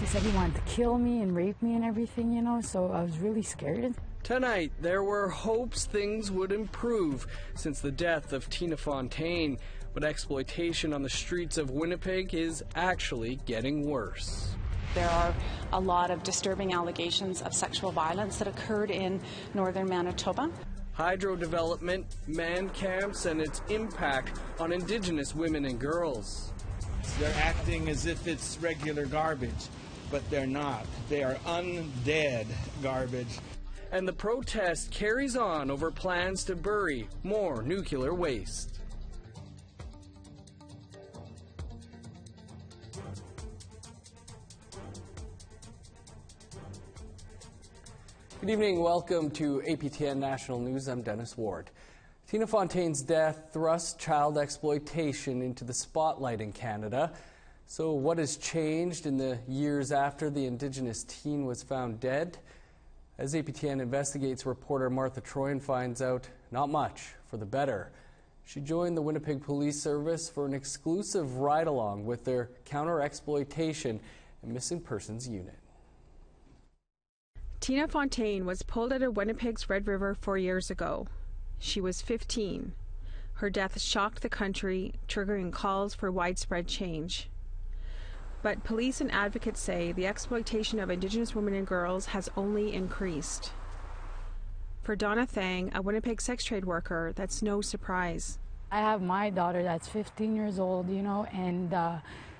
He said he wanted to kill me and rape me and everything, you know, so I was really scared. Tonight, there were hopes things would improve since the death of Tina Fontaine, but exploitation on the streets of Winnipeg is actually getting worse. There are a lot of disturbing allegations of sexual violence that occurred in northern Manitoba. Hydro development, man camps, and its impact on Indigenous women and girls. They're acting as if it's regular garbage, but they're not. They are undead garbage. And the protest carries on over plans to bury more nuclear waste. Good evening, welcome to APTN National News. I'm Dennis Ward. Tina Fontaine's death thrust child exploitation into the spotlight in Canada. So what has changed in the years after the Indigenous teen was found dead? As APTN investigates, reporter Martha Troyan finds out not much for the better. She joined the Winnipeg Police Service for an exclusive ride-along with their counter-exploitation and missing persons unit. Tina Fontaine was pulled out of Winnipeg's Red River 4 years ago. She was 15. Her death shocked the country, triggering calls for widespread change. But police and advocates say the exploitation of Indigenous women and girls has only increased. For Donna Thang, a Winnipeg sex trade worker, that's no surprise. I have my daughter that's 15 years old, you know, and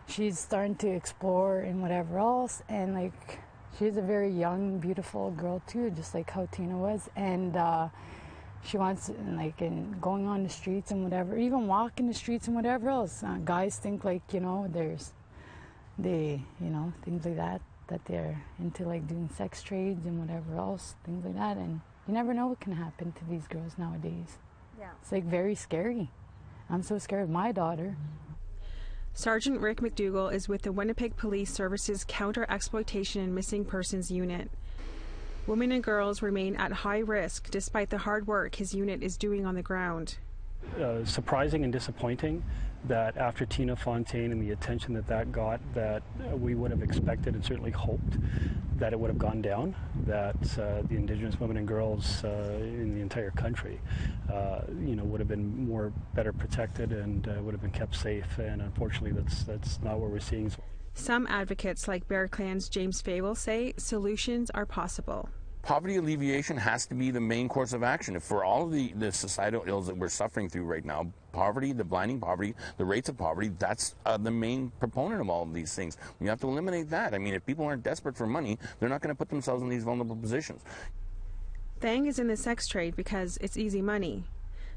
she's starting to explore and whatever else, and like, she's a very young, beautiful girl too, just like how Tina was, and she wants, like, in going on the streets and whatever, even walking the streets and whatever else. Guys think, like, you know, things like that they're into, like doing sex trades and whatever else, things like that, and you never know what can happen to these girls nowadays. Yeah. It's like very scary. I'm so scared of my daughter. Sergeant Rick McDougall is with the Winnipeg Police Service's Counter-Exploitation and Missing Persons Unit. Women and girls remain at high risk despite the hard work his unit is doing on the ground. Surprising and disappointing that after Tina Fontaine and the attention that got, that we would have expected and certainly hoped that it would have gone down, that the Indigenous women and girls in the entire country would have been better protected and would have been kept safe, and unfortunately that's not what we're seeing. Some advocates like Bear Clan's James Fable say solutions are possible. Poverty alleviation has to be the main course of action. For all of the societal ills that we're suffering through right now, poverty, the blinding poverty, the rates of poverty, that's the main proponent of all of these things. We have to eliminate that. I mean, if people aren't desperate for money, they're not going to put themselves in these vulnerable positions. Thang is in the sex trade because it's easy money.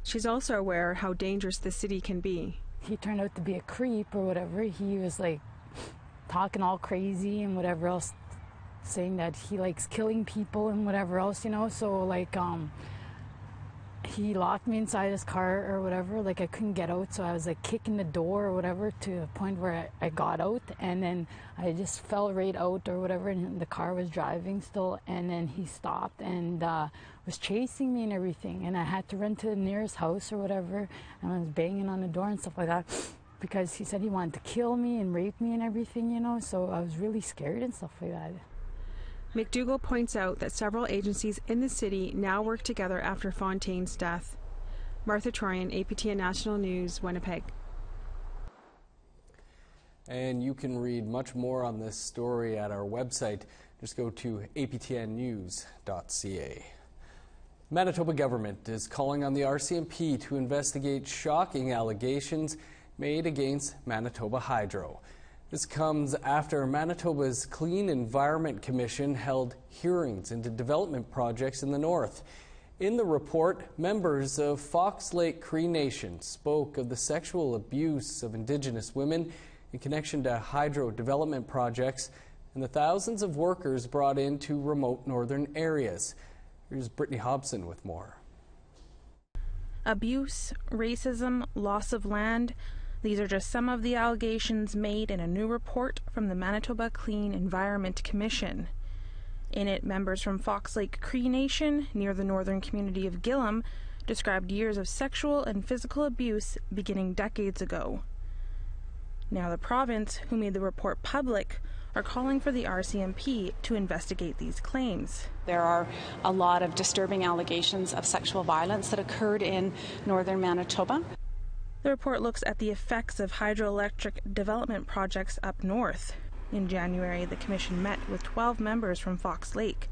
She's also aware how dangerous the city can be. He turned out to be a creep or whatever. He was like talking all crazy and whatever else, saying that he likes killing people and whatever else, you know, so like he locked me inside his car or whatever, like I couldn't get out, so I was like kicking the door or whatever to the point where I got out, and then I just fell right out or whatever, and the car was driving still, and then he stopped and was chasing me and everything, and I had to run to the nearest house or whatever, and I was banging on the door and stuff like that because he said he wanted to kill me and rape me and everything, you know, so I was really scared and stuff like that. McDougall points out that several agencies in the city now work together after Fontaine's death. Martha Troyan, APTN National News, Winnipeg. And you can read much more on this story at our website. Just go to aptnnews.ca. Manitoba government is calling on the RCMP to investigate shocking allegations made against Manitoba Hydro. This comes after Manitoba's Clean Environment Commission held hearings into development projects in the north. In the report, members of Fox Lake Cree Nation spoke of the sexual abuse of Indigenous women in connection to hydro development projects and the thousands of workers brought into remote northern areas. Here's Brittany Hobson with more. Abuse, racism, loss of land. These are just some of the allegations made in a new report from the Manitoba Clean Environment Commission. In it, members from Fox Lake Cree Nation, near the northern community of Gillam, described years of sexual and physical abuse beginning decades ago. Now the province, who made the report public, are calling for the RCMP to investigate these claims. There are a lot of disturbing allegations of sexual violence that occurred in northern Manitoba. The report looks at the effects of hydroelectric development projects up north. In January, the commission met with 12 members from Fox Lake.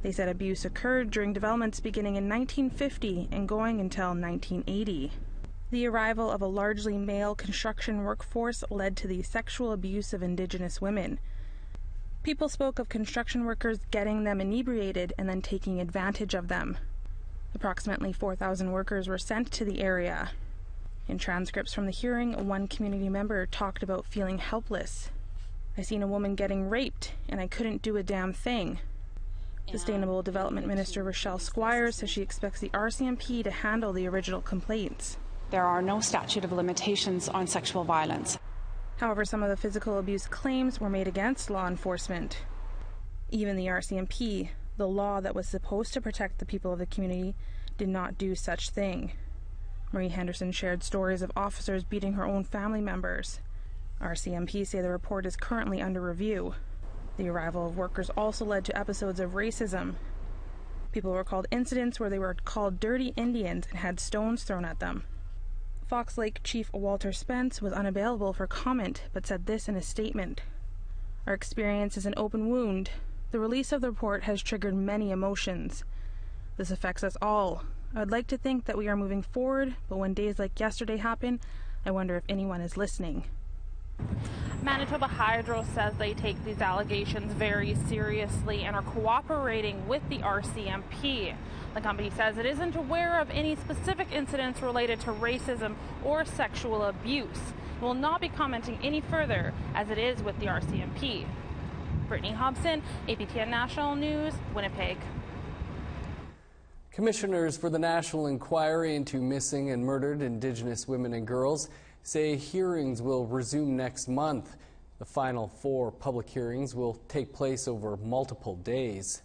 They said abuse occurred during developments beginning in 1950 and going until 1980. The arrival of a largely male construction workforce led to the sexual abuse of Indigenous women. People spoke of construction workers getting them inebriated and then taking advantage of them. Approximately 4,000 workers were sent to the area. In transcripts from the hearing, one community member talked about feeling helpless. "I seen a woman getting raped, and I couldn't do a damn thing." Sustainable Development Minister Rochelle Squires says she expects the RCMP to handle the original complaints. There are no statute of limitations on sexual violence. However, some of the physical abuse claims were made against law enforcement. Even the RCMP, the law that was supposed to protect the people of the community, did not do such thing. Marie Henderson shared stories of officers beating her own family members. RCMP say the report is currently under review. The arrival of workers also led to episodes of racism. People recalled incidents where they were called dirty Indians and had stones thrown at them. Fox Lake Chief Walter Spence was unavailable for comment, but said this in a statement. "Our experience is an open wound. The release of the report has triggered many emotions. This affects us all. I would like to think that we are moving forward, but when days like yesterday happen, I wonder if anyone is listening." Manitoba Hydro says they take these allegations very seriously and are cooperating with the RCMP. The company says it isn't aware of any specific incidents related to racism or sexual abuse. It will not be commenting any further, as it is with the RCMP. Brittany Hobson, APTN National News, Winnipeg. Commissioners for the National Inquiry into Missing and Murdered Indigenous Women and Girls say hearings will resume next month. The final 4 public hearings will take place over multiple days.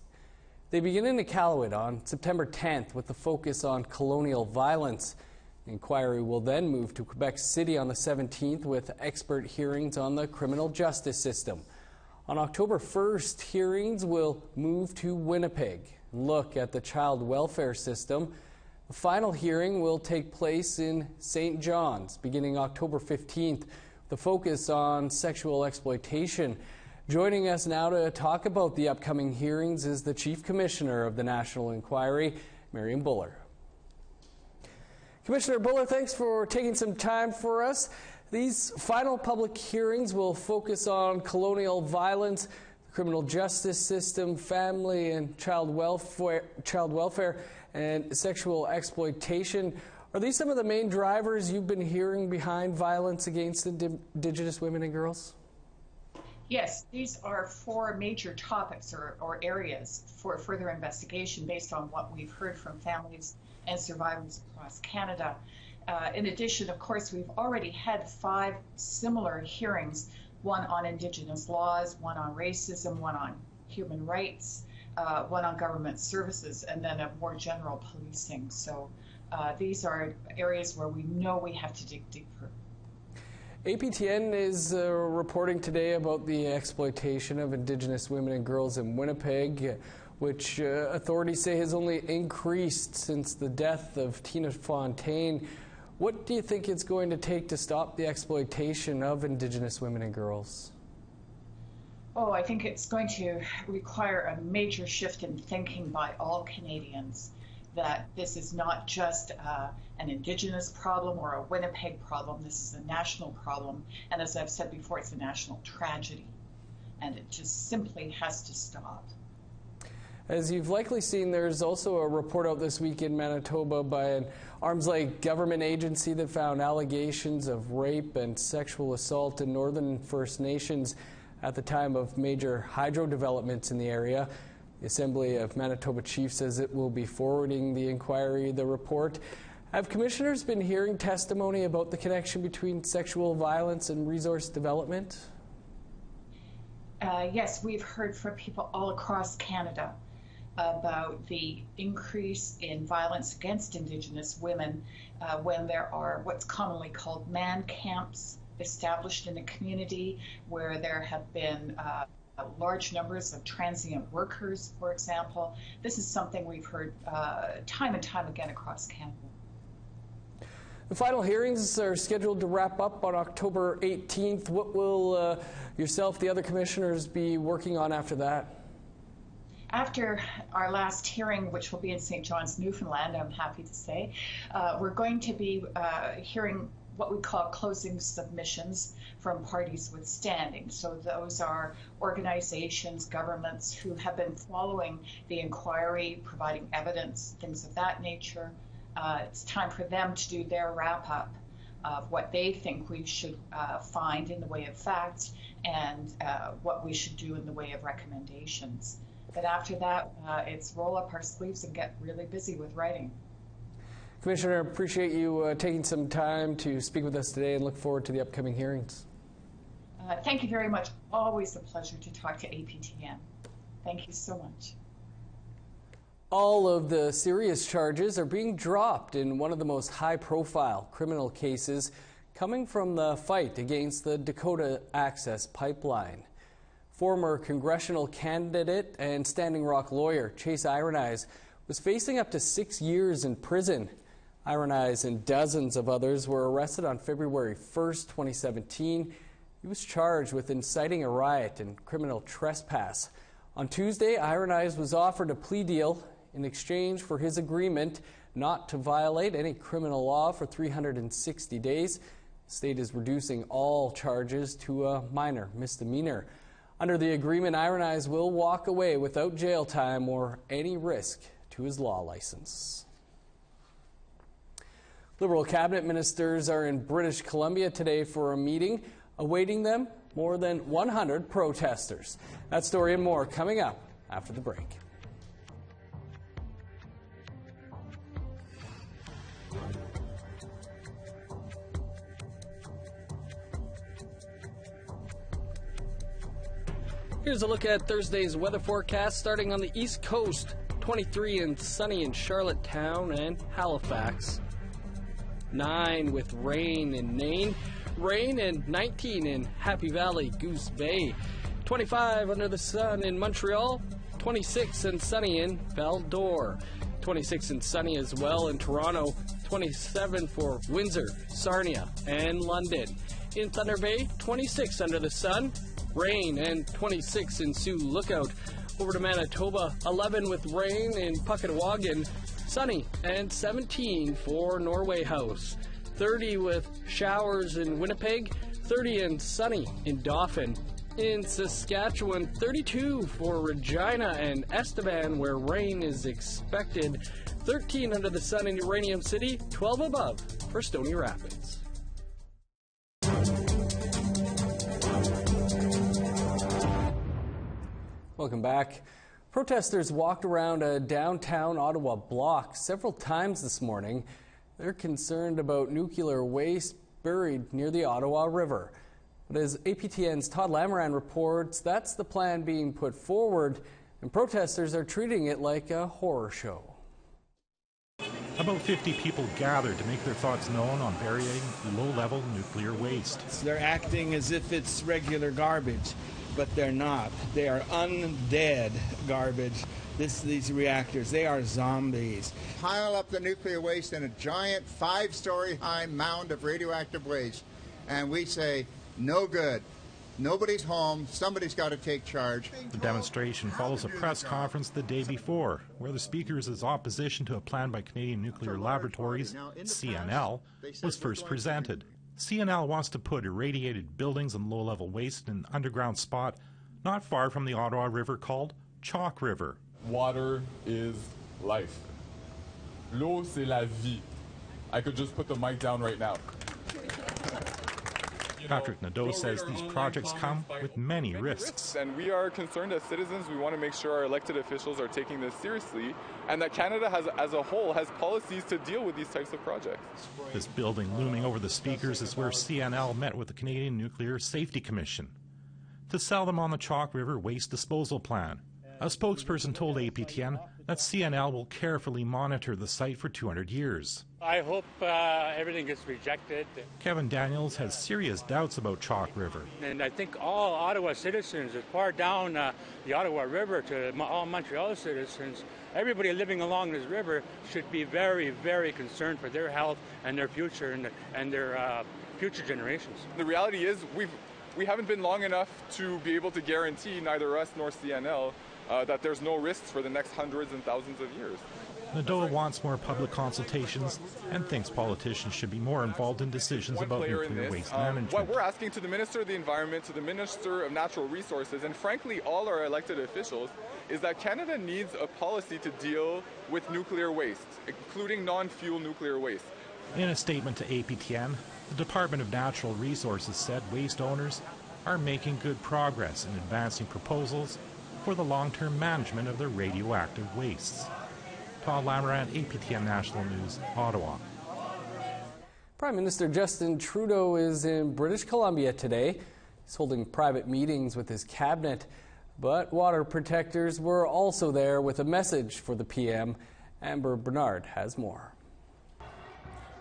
They begin in Iqaluit on September 10th with the focus on colonial violence. The inquiry will then move to Quebec City on the 17th with expert hearings on the criminal justice system. On October 1st, hearings will move to Winnipeg and look at the child welfare system. The final hearing will take place in St. John's beginning October 15th. The focus on sexual exploitation. Joining us now to talk about the upcoming hearings is the Chief Commissioner of the National Inquiry, Marion Buller. Commissioner Buller, thanks for taking some time for us. These final public hearings will focus on colonial violence, the criminal justice system, family and child welfare, and sexual exploitation. Are these some of the main drivers you've been hearing behind violence against Indigenous women and girls? Yes, these are 4 major topics or areas for further investigation based on what we've heard from families and survivors across Canada. In addition, of course, we've already had 5 similar hearings, one on Indigenous laws, one on racism, one on human rights, one on government services, and then a more general policing. So these are areas where we know we have to dig deeper. APTN is reporting today about the exploitation of Indigenous women and girls in Winnipeg, which authorities say has only increased since the death of Tina Fontaine. What do you think it's going to take to stop the exploitation of Indigenous women and girls? Oh, I think it's going to require a major shift in thinking by all Canadians, that this is not just an Indigenous problem or a Winnipeg problem. This is a national problem. And as I've said before, it's a national tragedy. And it just simply has to stop. As you've likely seen, there's also a report out this week in Manitoba by an arms-length government agency that found allegations of rape and sexual assault in Northern First Nations at the time of major hydro developments in the area. The Assembly of Manitoba Chief says it will be forwarding the report. Have commissioners been hearing testimony about the connection between sexual violence and resource development? Yes, we've heard from people all across Canada about the increase in violence against Indigenous women when there are what's commonly called man camps established in a community where there have been large numbers of transient workers, for example. This is something we've heard time and time again across Canada. The final hearings are scheduled to wrap up on October 18th. What will yourself, the other commissioners, be working on after that? After our last hearing, which will be in St. John's, Newfoundland, I'm happy to say, we're going to be hearing what we call closing submissions from parties with standing. So those are organizations, governments who have been following the inquiry, providing evidence, things of that nature. It's time for them to do their wrap-up of what they think we should find in the way of facts and what we should do in the way of recommendations. But after that, it's roll up our sleeves and get really busy with writing. Commissioner, appreciate you taking some time to speak with us today and look forward to the upcoming hearings. Thank you very much. Always a pleasure to talk to APTN. Thank you so much. All of the serious charges are being dropped in one of the most high-profile criminal cases coming from the fight against the Dakota Access Pipeline. Former congressional candidate and Standing Rock lawyer Chase Ironeyes was facing up to 6 years in prison. Ironeyes and dozens of others were arrested on February 1st, 2017. He was charged with inciting a riot and criminal trespass. On Tuesday, Ironeyes was offered a plea deal in exchange for his agreement not to violate any criminal law for 360 days. The state is reducing all charges to a minor misdemeanor. Under the agreement, Ironeyes will walk away without jail time or any risk to his law license. Liberal cabinet ministers are in British Columbia today for a meeting. Awaiting them, more than 100 protesters. That story and more coming up after the break. Here's a look at Thursday's weather forecast starting on the East Coast. 23 and sunny in Charlottetown and Halifax. 9 with rain in Nain. Rain and 19 in Happy Valley, Goose Bay. 25 under the sun in Montreal. 26 and sunny in Val-d'Or. 26 and sunny as well in Toronto. 27 for Windsor, Sarnia, and London. In Thunder Bay, 26 under the sun. Rain and 26 in Sioux Lookout. Over to Manitoba, 11 with rain in Puckatawagan. Sunny and 17 for Norway House. 30 with showers in Winnipeg. 30 and sunny in Dauphin. In Saskatchewan, 32 for Regina and Estevan, where rain is expected. 13 under the sun in Uranium City. 12 above for Stony Rapids. Welcome back. Protesters walked around a downtown Ottawa block several times this morning. They're concerned about nuclear waste buried near the Ottawa River. But as APTN's Todd Lamoran reports, that's the plan being put forward, and protesters are treating it like a horror show. About 50 people gathered to make their thoughts known on burying low-level nuclear waste. They're acting as if it's regular garbage, but they're not. They are undead garbage. These reactors, they are zombies. Pile up the nuclear waste in a giant 5-story high mound of radioactive waste, and we say, no good. Nobody's home. Somebody's got to take charge. The demonstration follows a press conference the day before, where the speaker's opposition to a plan by Canadian Nuclear Laboratories, CNL, was first presented. CNL wants to put irradiated buildings and low-level waste in an underground spot not far from the Ottawa River called Chalk River. Water is life. L'eau, c'est la vie. I could just put the mic down right now. Patrick Nadeau says these projects come with many risks. And we are concerned as citizens. We want to make sure our elected officials are taking this seriously and that Canada as a whole has policies to deal with these types of projects. This building looming over the speakers is where CNL met with the Canadian Nuclear Safety Commission to sell them on the Chalk River waste disposal plan. A spokesperson told APTN that CNL will carefully monitor the site for 200 years. I hope everything gets rejected. Kevin Daniels has serious doubts about Chalk River. And I think all Ottawa citizens, as far down the Ottawa River to all Montreal citizens, everybody living along this river should be very, very concerned for their health and their future and their future generations. The reality is we haven't been long enough to be able to guarantee, neither us nor CNL, that there's no risks for the next hundreds and thousands of years. NADOA wants more public consultations and thinks politicians should be more involved in decisions about nuclear waste management. What we're asking to the Minister of the Environment, to the Minister of Natural Resources, and frankly all our elected officials, is that Canada needs a policy to deal with nuclear waste, including non-fuel nuclear waste. In a statement to APTN, the Department of Natural Resources said waste owners are making good progress in advancing proposals for the long-term management of their radioactive wastes. Paul Lamarant, APTN National News, Ottawa. Prime Minister Justin Trudeau is in British Columbia today. He's holding private meetings with his cabinet, but water protectors were also there with a message for the PM. Amber Bernard has more.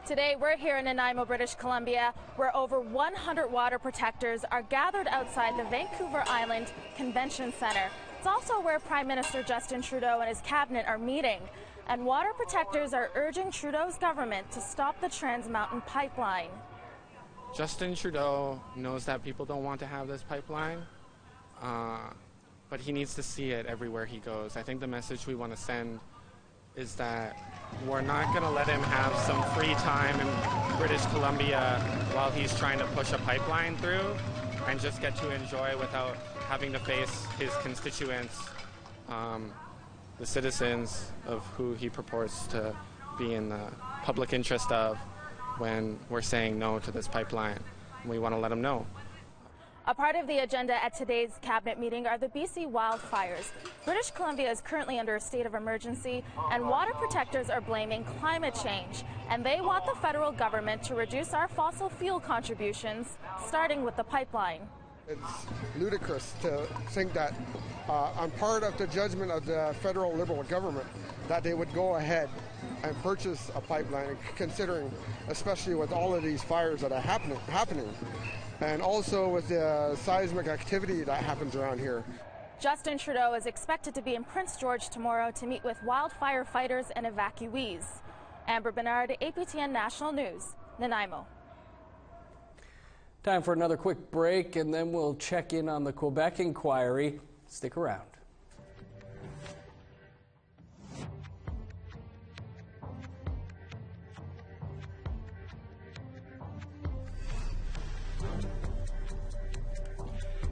Today, we're here in Nanaimo, British Columbia, where over 100 water protectors are gathered outside the Vancouver Island Convention Centre. It's also where Prime Minister Justin Trudeau and his cabinet are meeting. And water protectors are urging Trudeau's government to stop the Trans Mountain pipeline. Justin Trudeau knows that people don't want to have this pipeline, but he needs to see it everywhere he goes. I think the message we want to send is that we're not going to let him have some free time in British Columbia while he's trying to push a pipeline through and just get to enjoy without having to face his constituents, the citizens of who he purports to be in the public interest of when we're saying no to this pipeline. We want to let him know. A part of the agenda at today's cabinet meeting are the BC wildfires. British Columbia is currently under a state of emergency, and water protectors are blaming climate change. And they want the federal government to reduce our fossil fuel contributions, starting with the pipeline. It's ludicrous to think that on part of the judgment of the federal Liberal government that they would go ahead and purchase a pipeline, considering especially with all of these fires that are happening, and also with the seismic activity that happens around here. Justin Trudeau is expected to be in Prince George tomorrow to meet with wildfire fighters and evacuees. Amber Bernard, APTN National News, Nanaimo. Time for another quick break, and then we'll check in on the Quebec inquiry. Stick around.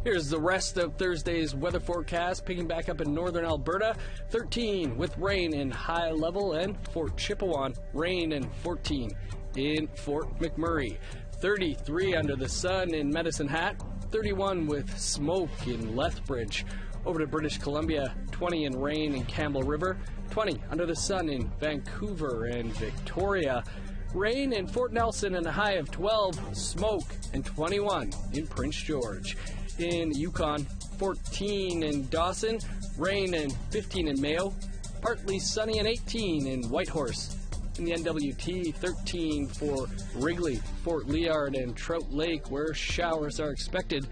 Here's the rest of Thursday's weather forecast. Picking back up in northern Alberta, 13 with rain in High Level, and Fort Chipewyan, rain, and 14 in Fort McMurray. 33 under the sun in Medicine Hat, 31 with smoke in Lethbridge. Over to British Columbia, 20 in rain in Campbell River, 20 under the sun in Vancouver and Victoria. Rain in Fort Nelson and a high of 12, smoke, and 21 in Prince George. In Yukon, 14 in Dawson, rain and 15 in Mayo, partly sunny and 18 in Whitehorse. In the NWT, 13 for Wrigley, Fort Liard, and Trout Lake, where showers are expected.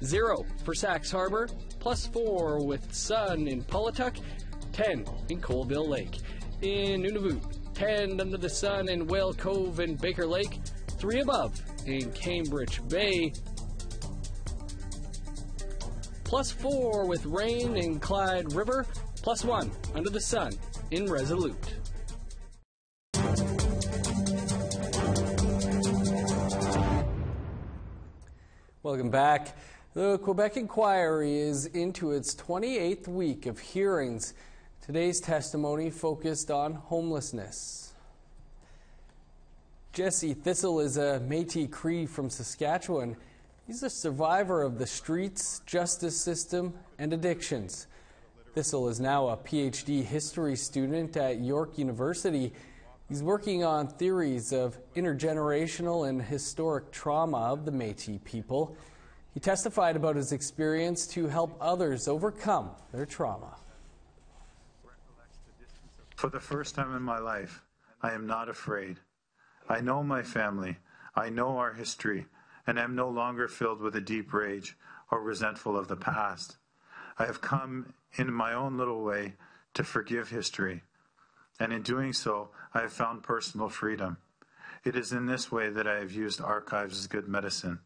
0 for Sax Harbor, +4 with sun in Pawatuck, 10 in Colville Lake. In Nunavut, 10 under the sun in Whale Cove and Baker Lake, 3 above in Cambridge Bay. +4 with rain in Clyde River, +1 under the sun in Resolute. Welcome back. The Quebec inquiry is into its 28th week of hearings. Today's testimony focused on homelessness. Jesse Thistle is a Métis Cree from Saskatchewan. He's a survivor of the streets, justice system, and addictions. Thistle is now a PhD history student at York University. He's working on theories of intergenerational and historic trauma of the Métis people. He testified about his experience to help others overcome their trauma. For the first time in my life, I am not afraid. I know my family, I know our history, and am no longer filled with a deep rage or resentful of the past. I have come in my own little way to forgive history, and in doing so, I have found personal freedom. It is in this way that I have used archives as good medicine,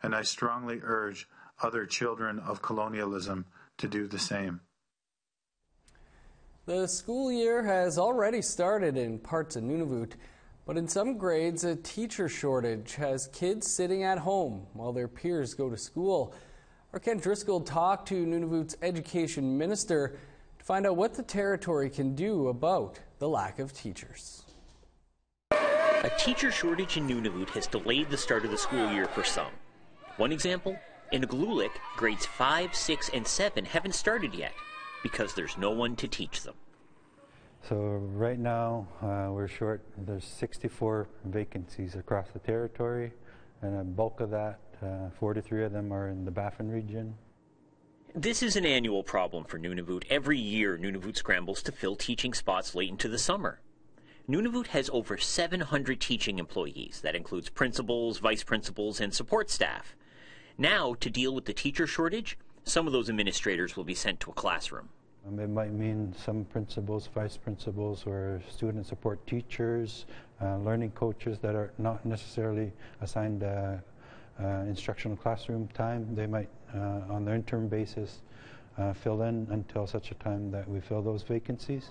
and I strongly urge other children of colonialism to do the same. The school year has already started in parts of Nunavut, but in some grades a teacher shortage has kids sitting at home while their peers go to school. Our Ken Driscoll talked to Nunavut's education minister to find out what the territory can do about the lack of teachers. A teacher shortage in Nunavut has delayed the start of the school year for some. One example, in Igloolik, grades 5, 6, and 7 haven't started yet because there's no one to teach them. So right now we're short. There's 64 vacancies across the territory, and a bulk of that, 43 of them are in the Baffin region. This is an annual problem for Nunavut. Every year Nunavut scrambles to fill teaching spots late into the summer. Nunavut has over 700 teaching employees. That includes principals, vice principals, and support staff. Now, to deal with the teacher shortage, some of those administrators will be sent to a classroom. It might mean some principals, vice principals, or student support teachers, learning coaches that are not necessarily assigned instructional classroom time. They might, on their interim basis, fill in until such a time that we fill those vacancies.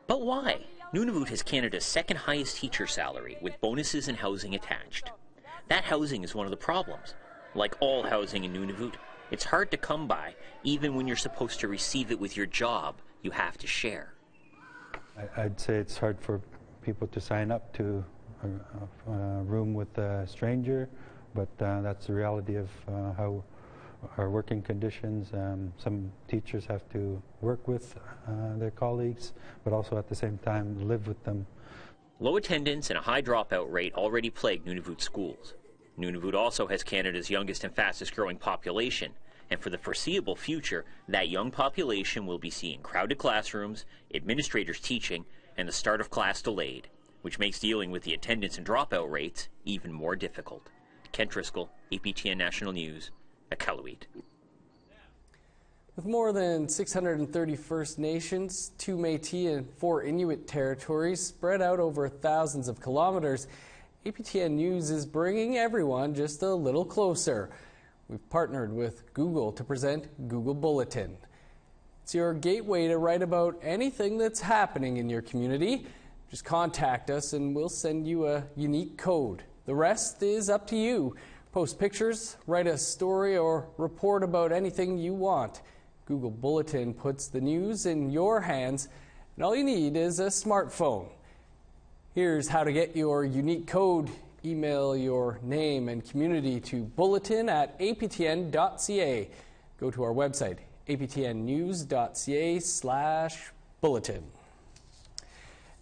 But why? Nunavut has Canada's second highest teacher salary, with bonuses and housing attached. That housing is one of the problems. Like all housing in Nunavut, it's hard to come by, even when you're supposed to receive it with your job. You have to share. I'd say it's hard for people to sign up to a room with a stranger, but that's the reality of how our working conditions. Some teachers have to work with their colleagues, but also at the same time live with them. Low attendance and a high dropout rate already plague Nunavut schools. Nunavut also has Canada's youngest and fastest growing population, and for the foreseeable future, that young population will be seeing crowded classrooms, administrators teaching, and the start of class delayed, which makes dealing with the attendance and dropout rates even more difficult. Ken Driscoll, APTN National News, Iqaluit. With more than 630 First Nations, 2 Métis and 4 Inuit territories spread out over thousands of kilometers, APTN News is bringing everyone just a little closer. We've partnered with Google to present Google Bulletin. It's your gateway to write about anything that's happening in your community. Just contact us and we'll send you a unique code. The rest is up to you. Post pictures, write a story, or report about anything you want. Google Bulletin puts the news in your hands, and all you need is a smartphone. Here's how to get your unique code. Email your name and community to bulletin@aptn.ca. Go to our website, aptnnews.ca/bulletin.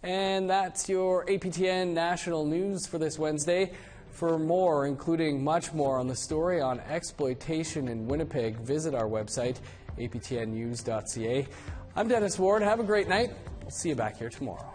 And that's your APTN National News for this Wednesday. For more, including much more on the story on exploitation in Winnipeg, visit our website, aptnnews.ca. I'm Dennis Ward. Have a great night. We'll see you back here tomorrow.